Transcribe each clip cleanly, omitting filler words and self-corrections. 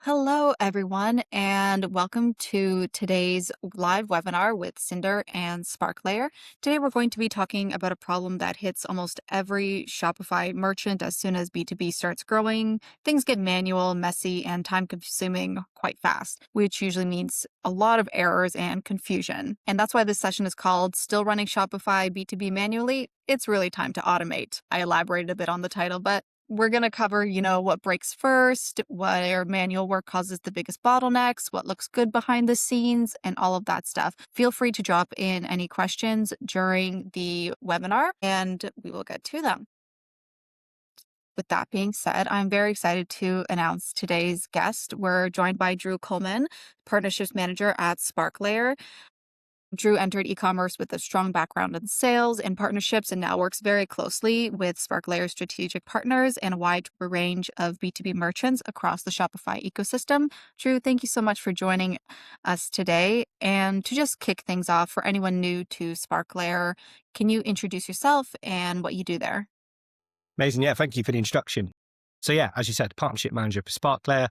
Hello, everyone, and welcome to today's live webinar with Synder and SparkLayer. Today, we're going to be talking about a problem that hits almost every Shopify merchant as soon as B2B starts growing. Things get manual, messy, and time consuming quite fast, which usually means a lot of errors and confusion. And that's why this session is called Still Running Shopify B2B Manually. It's really time to automate. I elaborated a bit on the title, but we're going to cover, what breaks first, where manual work causes the biggest bottlenecks, what looks good behind the scenes, and all of that stuff. Feel free to drop in any questions during the webinar, and we will get to them. With that being said, I'm very excited to announce today's guest. We're joined by Drew Coleman, Partnerships Manager at SparkLayer. Drew entered e-commerce with a strong background in sales and partnerships and now works very closely with SparkLayer's strategic partners and a wide range of B2B merchants across the Shopify ecosystem. Drew, thank you so much for joining us today. And to just kick things off, for anyone new to SparkLayer, can you introduce yourself and what you do there? Amazing. Yeah, thank you for the introduction. So yeah, as you said, partnership manager for SparkLayer.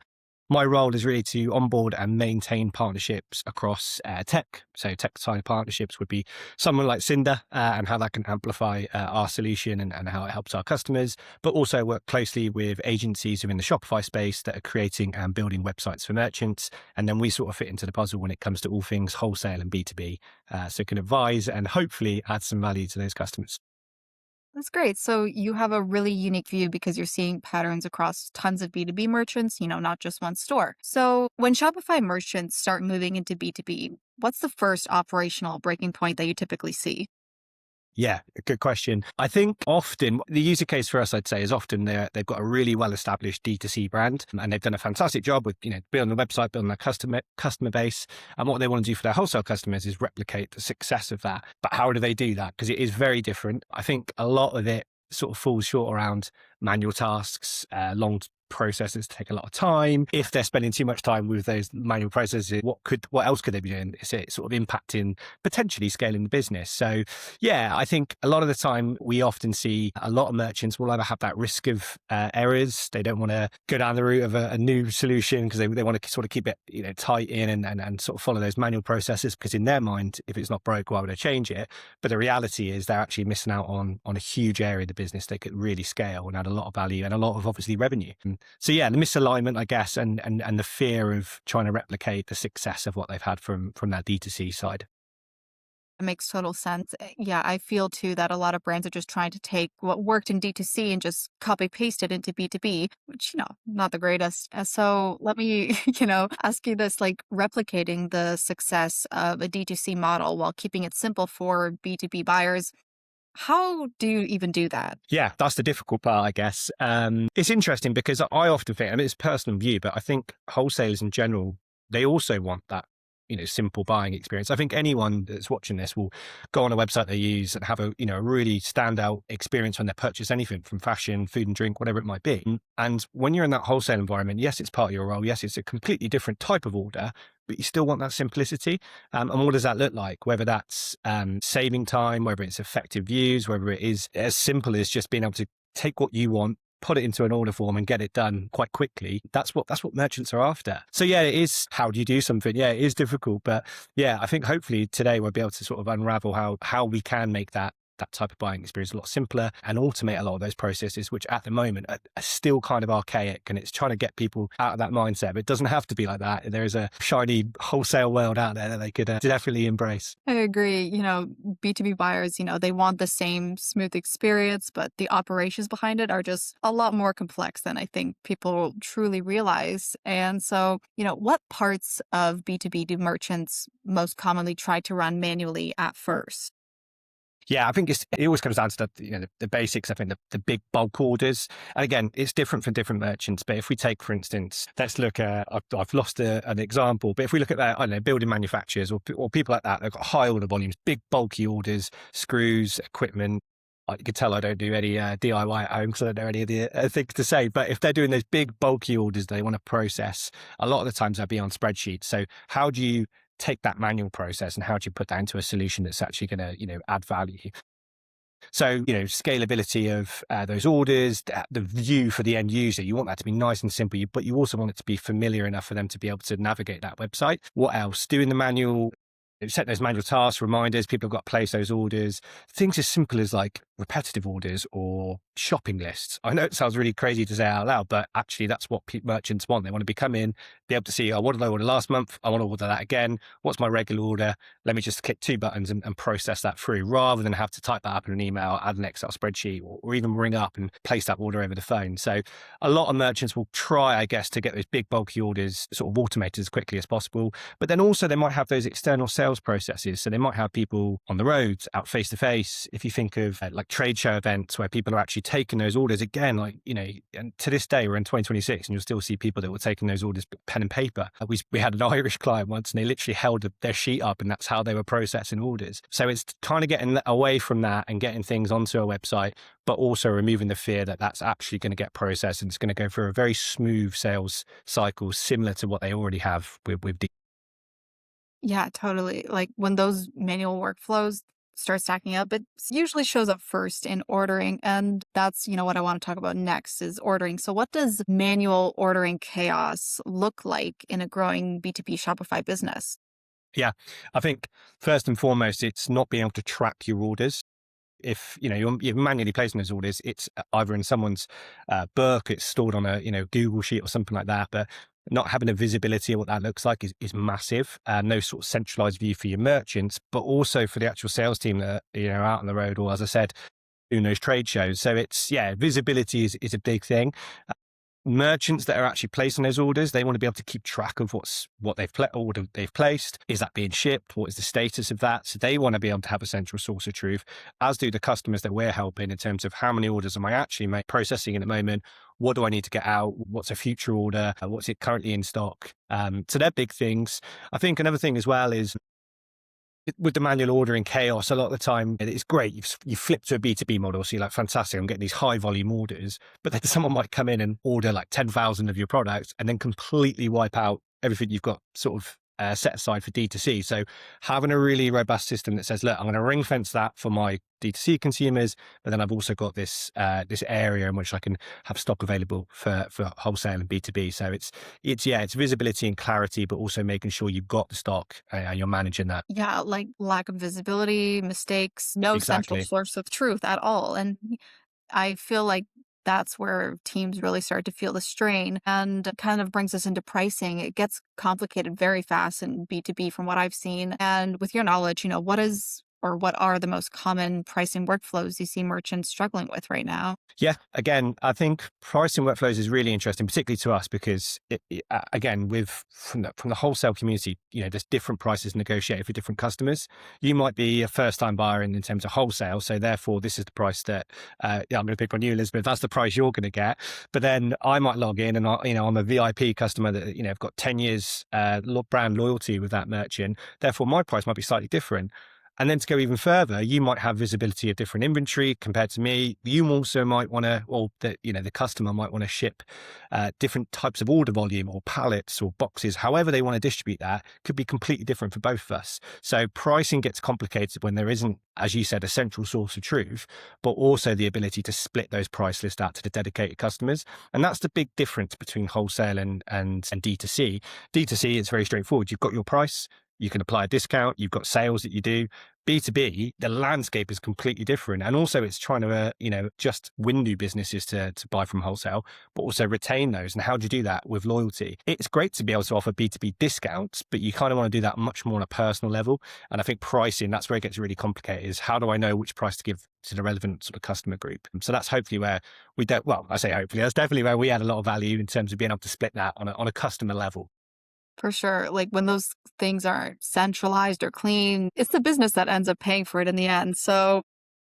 My role is really to onboard and maintain partnerships across tech. So tech side partnerships would be someone like Synder and how that can amplify our solution and how it helps our customers, but also work closely with agencies within the Shopify space that are creating and building websites for merchants. And then we sort of fit into the puzzle when it comes to all things wholesale and B2B. So can advise and hopefully add some value to those customers. That's great. So you have a really unique view because you're seeing patterns across tons of B2B merchants, not just one store. So when Shopify merchants start moving into B2B, what's the first operational breaking point that you typically see? Yeah, good question. I think often the user case for us, I'd say, is often they've got a really well-established D2C brand and they've done a fantastic job with, building a website, building their customer base. And what they want to do for their wholesale customers is replicate the success of that. But how do they do that? Because it is very different. I think a lot of it sort of falls short around manual tasks, long processes take a lot of time. If they're spending too much time with those manual processes, what else could they be doing? Is it sort of impacting potentially scaling the business? So yeah, I think a lot of the time we often see a lot of merchants will either have that risk of errors. They don't want to go down the route of a new solution because they want to sort of keep it tight in and sort of follow those manual processes because in their mind, if it's not broke, why would I change it? But the reality is they're actually missing out on a huge area of the business they could really scale and add a lot of value and a lot of obviously revenue. So yeah, the misalignment, I guess, and the fear of trying to replicate the success of what they've had from that D2C side. It makes total sense. Yeah, I feel too that a lot of brands are just trying to take what worked in D2C and just copy paste it into B2B, which, not the greatest. So let me, ask you this, like replicating the success of a D2C model while keeping it simple for B2B buyers. How do you even do that? Yeah, that's the difficult part, I guess. It's interesting because I often think, it's a personal view, but I think wholesalers in general, they also want that, simple buying experience. I think anyone that's watching this will go on a website they use and have a really standout experience when they purchase anything from fashion, food and drink, whatever it might be. And when you're in that wholesale environment, yes, it's part of your role. Yes, it's a completely different type of order, but you still want that simplicity. And what does that look like? Whether that's saving time, whether it's effective views, whether it is as simple as just being able to take what you want, put it into an order form and get it done quite quickly. That's what merchants are after. So yeah, it is. How do you do something? Yeah, it is difficult. But yeah, I think hopefully today we'll be able to sort of unravel how we can make that type of buying experience a lot simpler and automate a lot of those processes, which at the moment are still kind of archaic, and it's trying to get people out of that mindset. But it doesn't have to be like that. There is a shiny wholesale world out there that they could definitely embrace. I agree. B2B buyers, they want the same smooth experience, but the operations behind it are just a lot more complex than I think people truly realize. And so, what parts of B2B do merchants most commonly try to run manually at first? Yeah, I think it always comes down to the basics. I think the big bulk orders. And again, it's different for different merchants. But if we take, for instance, let's look at, I've lost an example, but if we look at that, I don't know, building manufacturers or people like that, they've got high order volumes, big bulky orders, screws, equipment. You could tell I don't do any DIY at home because I don't know any of the things to say. But if they're doing those big bulky orders they want to process, a lot of the times they'll be on spreadsheets. So how do you take that manual process and how do you put that into a solution that's actually going to, add value? So, scalability of those orders, the view for the end user, you want that to be nice and simple, but you also want it to be familiar enough for them to be able to navigate that website. What else? Doing the manual, set those manual tasks, reminders, people have got to place those orders, things as simple as like repetitive orders or shopping lists. I know it sounds really crazy to say out loud, but actually that's what merchants want. They want to come in, be able to see, oh, what did I order last month? I want to order that again. What's my regular order? Let me just click 2 buttons and process that through, rather than have to type that up in an email, add an Excel spreadsheet, or even ring up and place that order over the phone. So a lot of merchants will try, I guess, to get those big bulky orders sort of automated as quickly as possible. But then also they might have those external sales processes. So they might have people on the road, out face to face. If you think of like trade show events where people are actually taking those orders again, and to this day, we're in 2026 and you'll still see people that were taking those orders pen and paper. We had an Irish client once and they literally held their sheet up and that's how they were processing orders. So it's kind of getting away from that and getting things onto a website, but also removing the fear that that's actually going to get processed and it's going to go through a very smooth sales cycle, similar to what they already have with Yeah, totally. Like when those manual workflows start stacking up, it usually shows up first in ordering. And that's, what I want to talk about next is ordering. So what does manual ordering chaos look like in a growing B2B Shopify business? Yeah, I think first and foremost, it's not being able to track your orders. If you're manually placing those orders, it's either in someone's book, it's stored on a Google sheet or something like that. But not having a visibility of what that looks like is massive. No sort of centralized view for your merchants, but also for the actual sales team that are out on the road, or as I said, doing those trade shows. So visibility is a big thing. Merchants that are actually placing those orders, they want to be able to keep track of what they've placed. Is that being shipped? What is the status of that? So they want to be able to have a central source of truth, as do the customers that we're helping in terms of how many orders am I actually processing at the moment? What do I need to get out? What's a future order? What's it currently in stock? So they're big things. I think another thing as well is with the manual ordering chaos, a lot of the time it's great. You flip to a B2B model. So you're like, fantastic, I'm getting these high volume orders, but then someone might come in and order like 10,000 of your products and then completely wipe out everything you've got sort of set aside for D2C. So having a really robust system that says, look, I'm going to ring fence that for my D2C consumers, but then I've also got this area in which I can have stock available for wholesale and B2B. So it's visibility and clarity, but also making sure you've got the stock and you're managing that. Yeah, like lack of visibility, mistakes, no central Exactly. source of truth at all. And I feel like that's where teams really start to feel the strain and it kind of brings us into pricing. It gets complicated very fast in B2B from what I've seen. And with your knowledge, what are the most common pricing workflows you see merchants struggling with right now? Yeah, again, I think pricing workflows is really interesting, particularly to us, because again, from the wholesale community, there's different prices negotiated for different customers. You might be a first-time buyer in terms of wholesale, so therefore this is the price that I'm going to pick on you, Elizabeth. That's the price you're going to get. But then I might log in, and I'm a VIP customer that I've got 10 years brand loyalty with that merchant. Therefore, my price might be slightly different. And then to go even further, you might have visibility of different inventory compared to me. You also might want to, or the customer might want to ship different types of order volume or pallets or boxes. However they want to distribute that could be completely different for both of us. So pricing gets complicated when there isn't, as you said, a central source of truth, but also the ability to split those price lists out to the dedicated customers. And that's the big difference between wholesale and D2C. D2C is very straightforward. You've got your price. You can apply a discount. You've got sales that you do. B2B, the landscape is completely different. And also it's trying to, just win new businesses to buy from wholesale, but also retain those. And how do you do that with loyalty? It's great to be able to offer B2B discounts, but you kind of want to do that much more on a personal level. And I think pricing, that's where it gets really complicated, is how do I know which price to give to the relevant sort of customer group? So that's hopefully where I say hopefully, that's definitely where we add a lot of value in terms of being able to split that on a customer level. For sure. Like when those things aren't centralized or clean, it's the business that ends up paying for it in the end. So,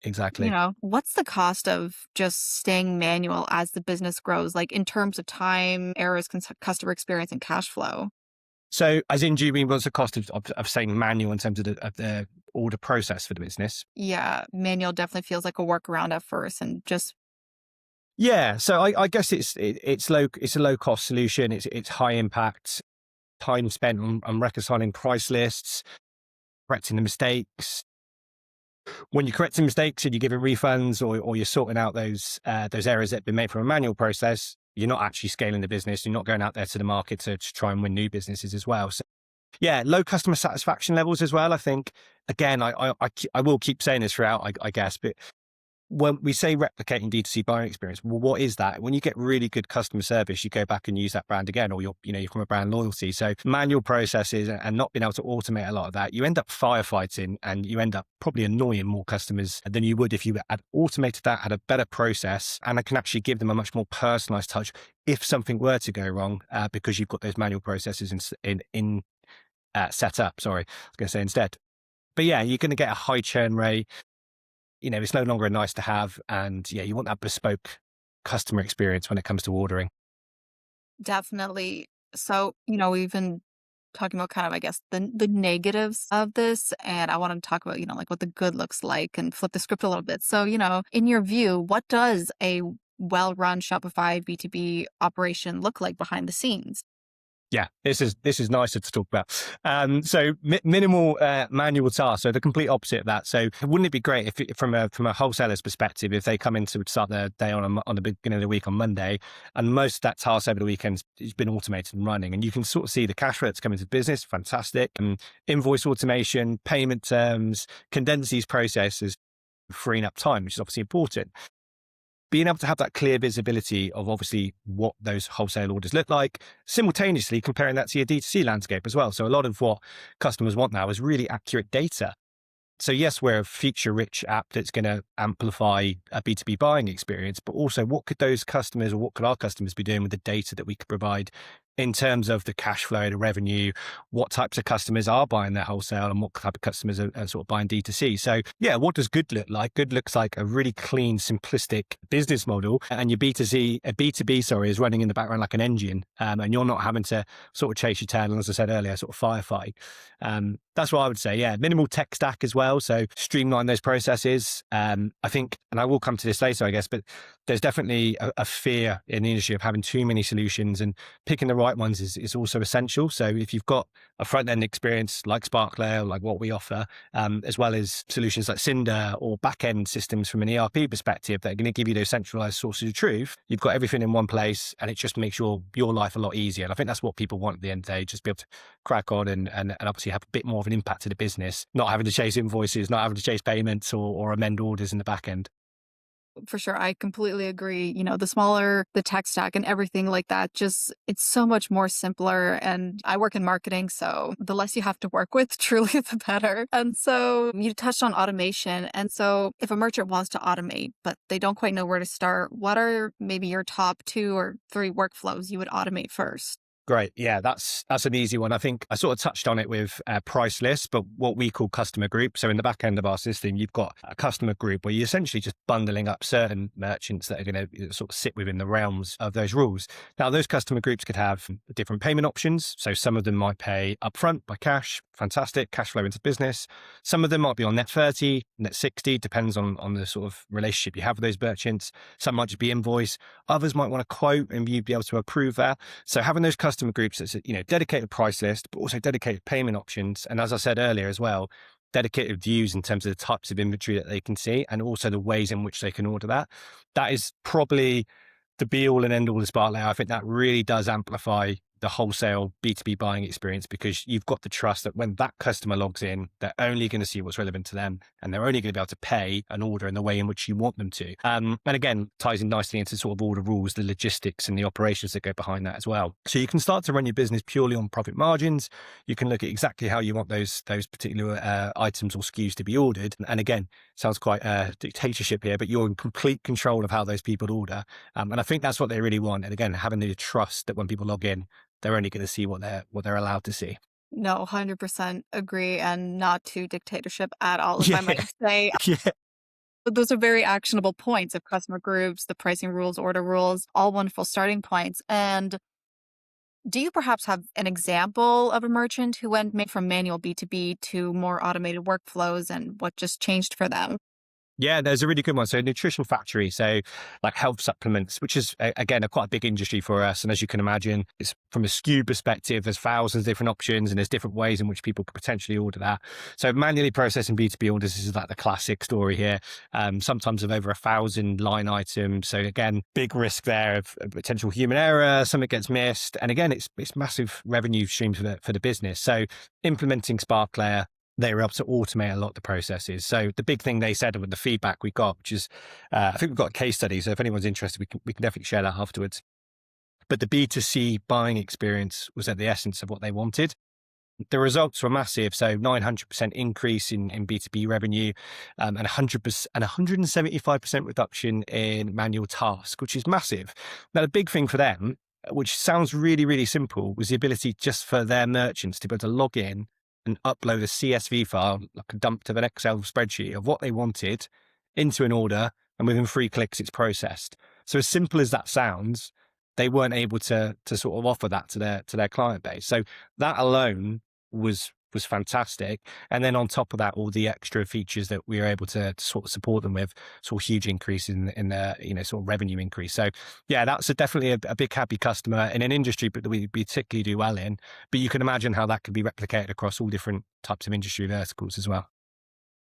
Exactly. what's the cost of just staying manual as the business grows, like in terms of time, errors, customer experience, and cash flow? So as in, do you mean what's the cost of saying manual in terms of the order process for the business? Yeah, manual definitely feels like a workaround at first and just Yeah. So I guess it's a low cost solution. It's high impact, time spent on reconciling price lists, correcting the mistakes, When you're correcting mistakes and you're giving refunds, or you're sorting out those errors that have been made from a manual process, you're not actually scaling the business. You're not going out there to the market to try and win new businesses as well. So yeah, low customer satisfaction levels as well. I think, again, I will keep saying this throughout, I guess, but when we say replicating D2C buying experience, well, what is that? When you get really good customer service, you go back and use that brand again, or you're from a brand loyalty. So manual processes and not being able to automate a lot of that, you end up firefighting and you end up probably annoying more customers than you would if you had automated that, had a better process, and it can actually give them a much more personalized touch if something were to go wrong, because you've got those manual processes in set up. Sorry, I was going to say instead. But yeah, you're going to get a high churn rate. It's no longer a nice to have. And yeah, you want that bespoke customer experience when it comes to ordering. Definitely. So, we've been talking about kind of, I guess, the negatives of this. And I want to talk about, like what the good looks like and flip the script a little bit. So, in your view, what does a well-run Shopify B2B operation look like behind the scenes? Yeah, this is nicer to talk about. So minimal manual tasks. So the complete opposite of that. So wouldn't it be great if, from a wholesaler's perspective, if they come in to start their day on the beginning of the week on Monday, and most of that task over the weekend has been automated and running, and you can sort of see the cash flow that's coming to the business. Fantastic. And invoice automation, payment terms, condense these processes, freeing up time, which is obviously important. Being able to have that clear visibility of obviously what those wholesale orders look like, simultaneously comparing that to your D2C landscape as well. So a lot of what customers want now is really accurate data. So yes, we're a feature-rich app that's going to amplify a B2B buying experience, but also what could those customers, or what could our customers be doing with the data that we could provide in terms of the cash flow, the revenue, what types of customers are buying their wholesale and what type of customers are sort of buying D2C. So yeah, what does good look like? Good looks like a really clean, simplistic business model, and your B2B, sorry, is running in the background like an engine, and you're not having to sort of chase your tail, and as I said earlier, sort of firefight. That's what I would say. Yeah, minimal tech stack as well. So streamline those processes. I think, and I will come to this later, I guess, but there's definitely a fear in the industry of having too many solutions, and picking the right ones is also essential. So if you've got a front end experience like SparkLayer, like what we offer, as well as solutions like Synder or back end systems from an ERP perspective that are going to give you those centralized sources of truth, you've got everything in one place, and it just makes your life a lot easier. And I think that's what people want at the end of the day, just be able to crack on and obviously have a bit more of an impact to the business, not having to chase invoices, not having to chase payments or amend orders in the back end. For sure. I completely agree. The smaller the tech stack and everything like that, just it's so much more simpler. And I work in marketing, so the less you have to work with, truly the better. And so you touched on automation. And so if a merchant wants to automate, but they don't quite know where to start, what are maybe your top 2 or 3 workflows you would automate first? Great. Yeah, that's an easy one. I think I sort of touched on it with price lists, but what we call customer group. So in the back end of our system, you've got a customer group where you're essentially just bundling up certain merchants that are going to sort of sit within the realms of those rules. Now, those customer groups could have different payment options. So some of them might pay upfront by cash. Fantastic. Cash flow into business. Some of them might be on net 30, net 60, depends on the sort of relationship you have with those merchants. Some might just be invoice. Others might want to quote and you'd be able to approve that. So having those customer groups that's, dedicated price list, but also dedicated payment options. And as I said earlier as well, dedicated views in terms of the types of inventory that they can see and also the ways in which they can order that. That is probably the be all and end all of SparkLayer. I think that really does amplify the wholesale B2B buying experience, because you've got the trust that when that customer logs in, they're only going to see what's relevant to them, and they're only going to be able to pay an order in the way in which you want them to. And again, ties in nicely into sort of order rules, the logistics and the operations that go behind that as well. So you can start to run your business purely on profit margins. You can look at exactly how you want those particular items or SKUs to be ordered. And again, sounds quite dictatorship here, but you're in complete control of how those people order. And I think that's what they really want. And again, having the trust that when people log in, they're only going to see what they're allowed to see. No, 100% agree, and not to dictatorship at all, if I Yeah, might say. yeah. But those are very actionable points of customer groups, the pricing rules, order rules, all wonderful starting points. And do you perhaps have an example of a merchant who went from manual B2B to more automated workflows and what just changed for them? Yeah, there's a really good one. So Nutrition Factory, so like health supplements, which is again quite a big industry for us. And as you can imagine, it's from a SKU perspective, there's thousands of different options and there's different ways in which people could potentially order that. So manually processing B2B orders is like the classic story here. Sometimes of over 1,000 line items. So again, big risk there of potential human error, something gets missed. And again, it's massive revenue streams for the business. So implementing SparkLayer, they were able to automate a lot of the processes. So the big thing they said with the feedback we got, which is, I think we've got a case study. So if anyone's interested, we can definitely share that afterwards. But the B2C buying experience was at the essence of what they wanted. The results were massive. So 900% increase in B2B revenue, and 100% and 175% reduction in manual tasks, which is massive. Now, the big thing for them, which sounds really, really simple, was the ability just for their merchants to be able to log in and upload a CSV file, like a dump of an Excel spreadsheet of what they wanted into an order. And within 3 clicks, it's processed. So as simple as that sounds, they weren't able to sort of offer that to their client base. So that alone was fantastic. And then on top of that, all the extra features that we were able to sort of support them with, sort of huge increase in their, sort of revenue increase. So yeah, that's definitely a big happy customer in an industry that we particularly do well in. But you can imagine how that could be replicated across all different types of industry verticals as well.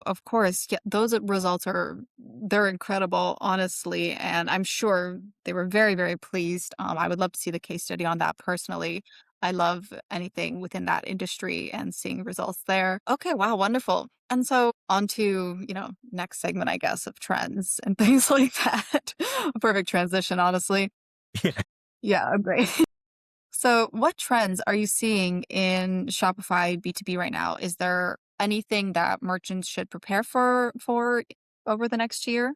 Of course, yeah, those results they're incredible, honestly, and I'm sure they were very, very pleased. I would love to see the case study on that personally. I love anything within that industry and seeing results there. Okay, wow, wonderful. And so on to, next segment, I guess, of trends and things like that. A perfect transition, honestly. Yeah. Yeah, great. So, what trends are you seeing in Shopify B2B right now? Is there anything that merchants should prepare for over the next year?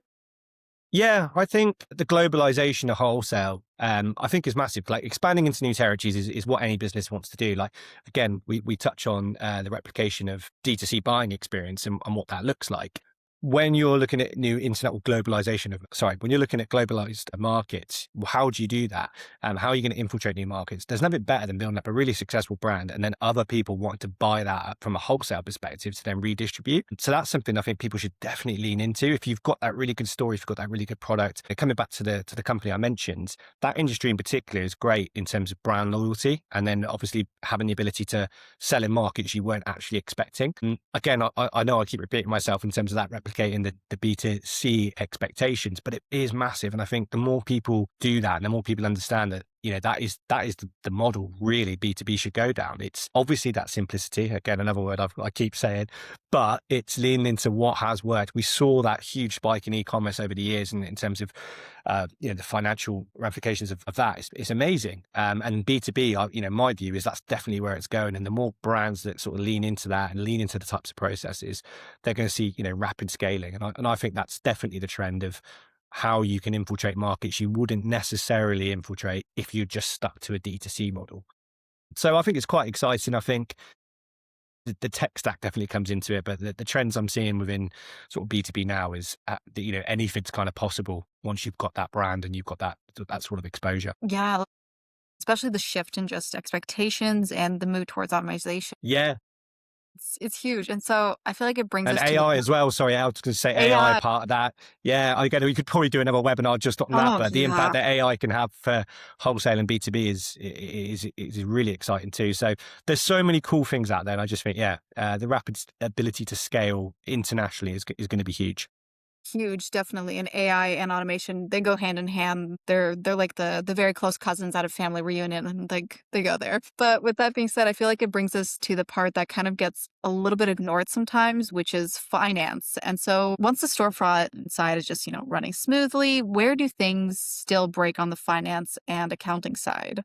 Yeah, I think the globalization of wholesale, I think is massive. Like expanding into new territories is what any business wants to do. Like, again, we touch on the replication of D2C buying experience and what that looks like. When you're looking at new internet or when you're looking at globalized markets, how do you do that? How are you going to infiltrate new markets? There's nothing better than building up a really successful brand and then other people want to buy that from a wholesale perspective to then redistribute. So that's something I think people should definitely lean into. If you've got that really good story, if you've got that really good product, coming back to the company I mentioned, that industry in particular is great in terms of brand loyalty. And then obviously having the ability to sell in markets you weren't actually expecting. And again, I know I keep repeating myself in terms of that replicating the B2C expectations, but it is massive. And I think the more people do that and the more people understand that, that is the model really B2B should go down. It's obviously that simplicity. Again, another word I keep saying, but it's leaning into what has worked. We saw that huge spike in e-commerce over the years and in terms of, the financial ramifications of that. It's amazing. And B2B, my view is that's definitely where it's going. And the more brands that sort of lean into that and lean into the types of processes, they're going to see, rapid scaling. And I think that's definitely the trend of how you can infiltrate markets you wouldn't necessarily infiltrate if you just stuck to a D2C model. So I think it's quite exciting. I think the tech stack definitely comes into it, but the trends I'm seeing within sort of B2B now is, anything's kind of possible once you've got that brand and you've got that sort of exposure. Yeah, especially the shift in just expectations and the move towards automation. Yeah. It's huge. And so I feel like it brings And us to the AI as well. Sorry, I was going to say AI AI. part of that. Yeah, again, we could probably do another webinar just on that, Oh, but the yeah. impact that AI can have for wholesale and B2B is really exciting too. So there's so many cool things out there. And I just think, the rapid ability to scale internationally is going to be huge. Huge, definitely. And AI and automation, they go hand in hand. They're like the very close cousins at a family reunion, and like they go there. But with that being said, I feel like it brings us to the part that kind of gets a little bit ignored sometimes, which is finance. And so once the storefront side is just, running smoothly, where do things still break on the finance and accounting side?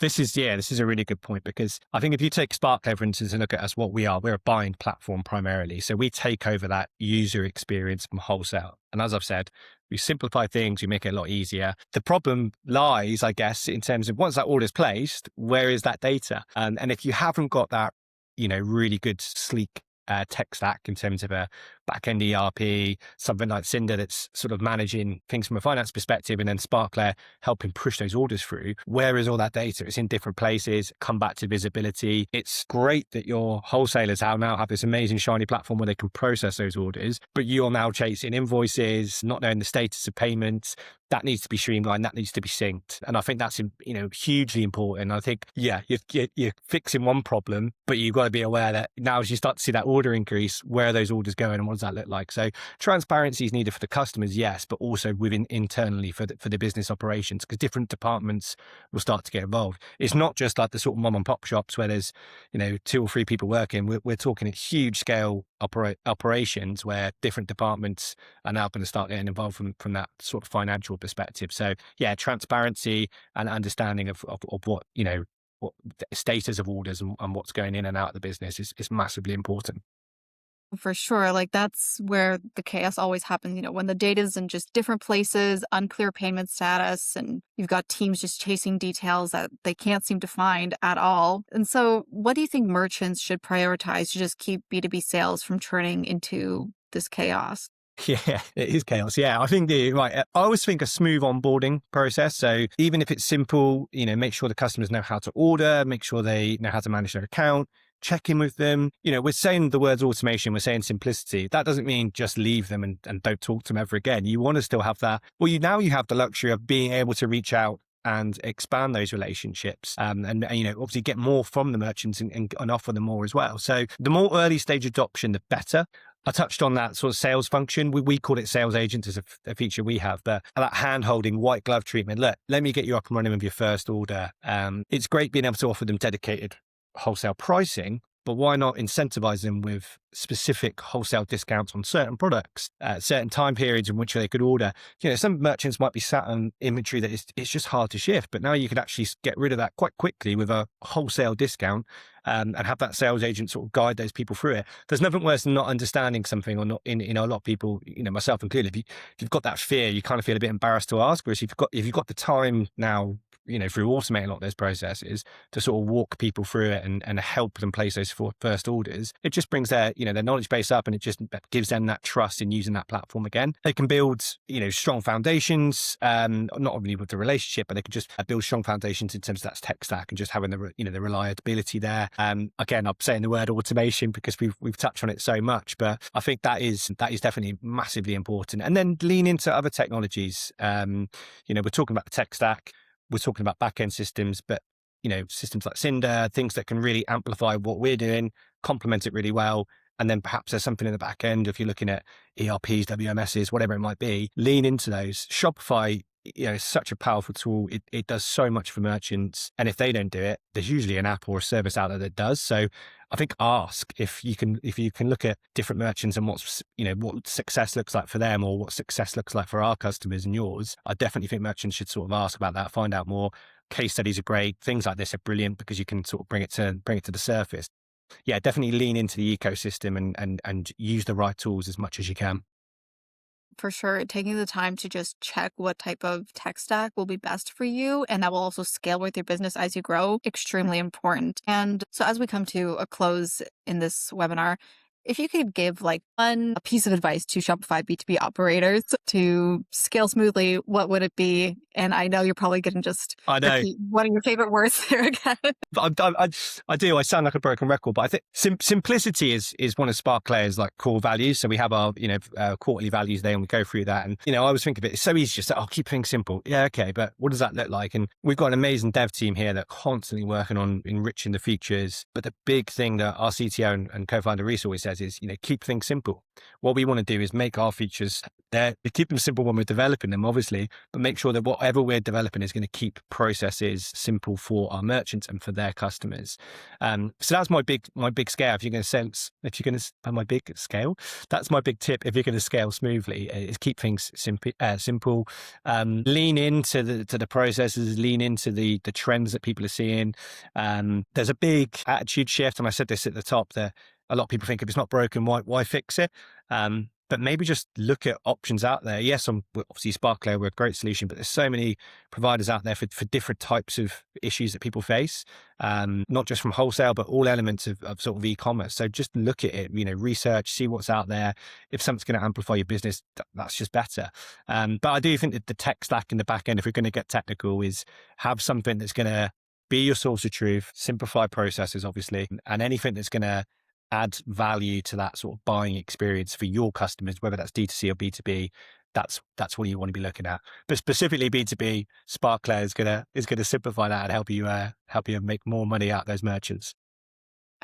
This is a really good point, because I think if you take SparkLayer, for instance, and look at us, what we are, we're a buying platform primarily. So we take over that user experience from wholesale. And as I've said, we simplify things, we make it a lot easier. The problem lies, I guess, in terms of once that order is placed, where is that data? And if you haven't got that, really good, sleek tech stack in terms of a back-end ERP, something like Synder that's sort of managing things from a finance perspective, and then SparkLayer helping push those orders through. Where is all that data? It's in different places. Come back to visibility. It's great that your wholesalers now have this amazing shiny platform where they can process those orders, but you're now chasing invoices, not knowing the status of payments. That needs to be streamlined. That needs to be synced. And I think that's, hugely important. I think, you're fixing one problem, but you've got to be aware that now as you start to see that order increase, where are those orders going and what does that look like? So transparency is needed for the customers, yes, but also within internally for the business operations, because different departments will start to get involved. It's not just like the sort of mom and pop shops where there's, 2 or 3 people working. We're talking at huge scale operations where different departments are now going to start getting involved from that sort of financial perspective. So yeah, transparency and understanding of what, what the status of orders and what's going in and out of the business is massively important. For sure. Like that's where the chaos always happens, when the data's in just different places, unclear payment status, and you've got teams just chasing details that they can't seem to find at all. And so what do you think merchants should prioritize to just keep B2B sales from turning into this chaos? Yeah, it is chaos. Yeah, I think I always think a smooth onboarding process. So even if it's simple, make sure the customers know how to order, make sure they know how to manage their account, check in with them. We're saying the words automation, we're saying simplicity. That doesn't mean just leave them and don't talk to them ever again. You want to still have that. Well, you have the luxury of being able to reach out and expand those relationships, and obviously get more from the merchants and offer them more as well. So the more early stage adoption, the better. I touched on that sort of sales function. We call it sales agent as a feature we have, but that hand-holding, white glove treatment. Look, let me get you up and running with your first order. It's great being able to offer them dedicated wholesale pricing, but why not incentivize them with specific wholesale discounts on certain products at certain time periods in which they could order? Some merchants might be sat on inventory that it's just hard to shift, but now you could actually get rid of that quite quickly with a wholesale discount, and have that sales agent sort of guide those people through it. There's nothing worse than not understanding something, or not, a lot of people, myself included, if you've got that fear, you kind of feel a bit embarrassed to ask. Whereas if you've got the time now, through automating a lot of those processes to sort of walk people through it and help them place those first orders, it just brings their knowledge base up, and it just gives them that trust in using that platform again. They can build strong foundations, not only with the relationship, but they can just build strong foundations in terms of that tech stack and just having the reliability there. Again, I'm saying the word automation because we've touched on it so much, but I think that is definitely massively important. And then lean into other technologies. We're talking about the tech stack. We're talking about back-end systems, but systems like Synder, things that can really amplify what we're doing, complement it really well. And then perhaps there's something in the back end, if you're looking at ERPs, WMSs, whatever it might be, lean into those. Shopify, is such a powerful tool. It does so much for merchants. And if they don't do it, there's usually an app or a service out there that does. So I think ask if you can look at different merchants and what success looks like for them, or what success looks like for our customers and yours. I definitely think merchants should sort of ask about that, find out more. Case studies are great. Things like this are brilliant because you can sort of bring it to the surface. Yeah, definitely lean into the ecosystem and use the right tools as much as you can. For sure, taking the time to just check what type of tech stack will be best for you, and that will also scale with your business as you grow, extremely important. And so as we come to a close in this webinar, if you could give like one piece of advice to Shopify B2B operators to scale smoothly, what would it be? And I know you're probably going to just I know. repeat one of your favorite words there again. I do. I sound like a broken record, but I think simplicity is one of SparkLayer's like core values. So we have our quarterly values there, and we go through that. And I always think of it. It's so easy to say, "Oh, keep things simple." Yeah, okay, but what does that look like? And we've got an amazing dev team here that are constantly working on enriching the features. But the big thing that our CTO and co-founder Reese always says is, keep things simple. What we want to do is make our features there. We keep them simple when we're developing them, obviously, but make sure that whatever we're developing is going to keep processes simple for our merchants and for their customers. So that's my big scale. If you're going to my big scale, that's my big tip. If you're going to scale smoothly, is keep things simple. Lean into the processes. Lean into the trends that people are seeing. There's a big attitude shift, and I said this at the top, that a lot of people think if it's not broken, why fix it? but maybe just look at options out there. Yes, obviously SparkLayer, we're a great solution, but there's so many providers out there for different types of issues that people face, not just from wholesale, but all elements of sort of e-commerce. So just look at it, research, see what's out there. If something's going to amplify your business, that's just better. But I do think that the tech stack in the back end, if we're going to get technical, is have something that's going to be your source of truth, simplify processes, obviously, and anything that's going to add value to that sort of buying experience for your customers, whether that's D2C or B2B. That's what you want to be looking at. But specifically B2B, SparkLayer is gonna simplify that and help you make more money out of those merchants.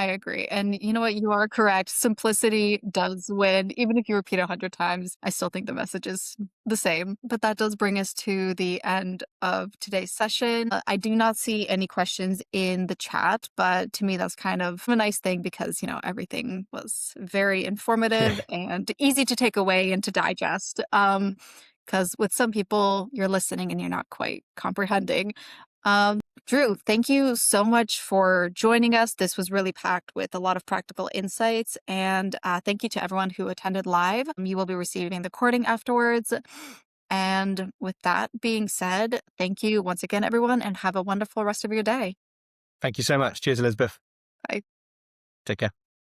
I agree. And you know what? You are correct. Simplicity does win. Even if you repeat 100 times, I still think the message is the same. But that does bring us to the end of today's session. I do not see any questions in the chat, but to me, that's kind of a nice thing because, everything was very informative and easy to take away and to digest. Because with some people, you're listening and you're not quite comprehending. Drew, thank you so much for joining us. This was really packed with a lot of practical insights. And thank you to everyone who attended live. You will be receiving the recording afterwards. And with that being said, thank you once again, everyone, and have a wonderful rest of your day. Thank you so much. Cheers, Elizabeth. Bye. Take care.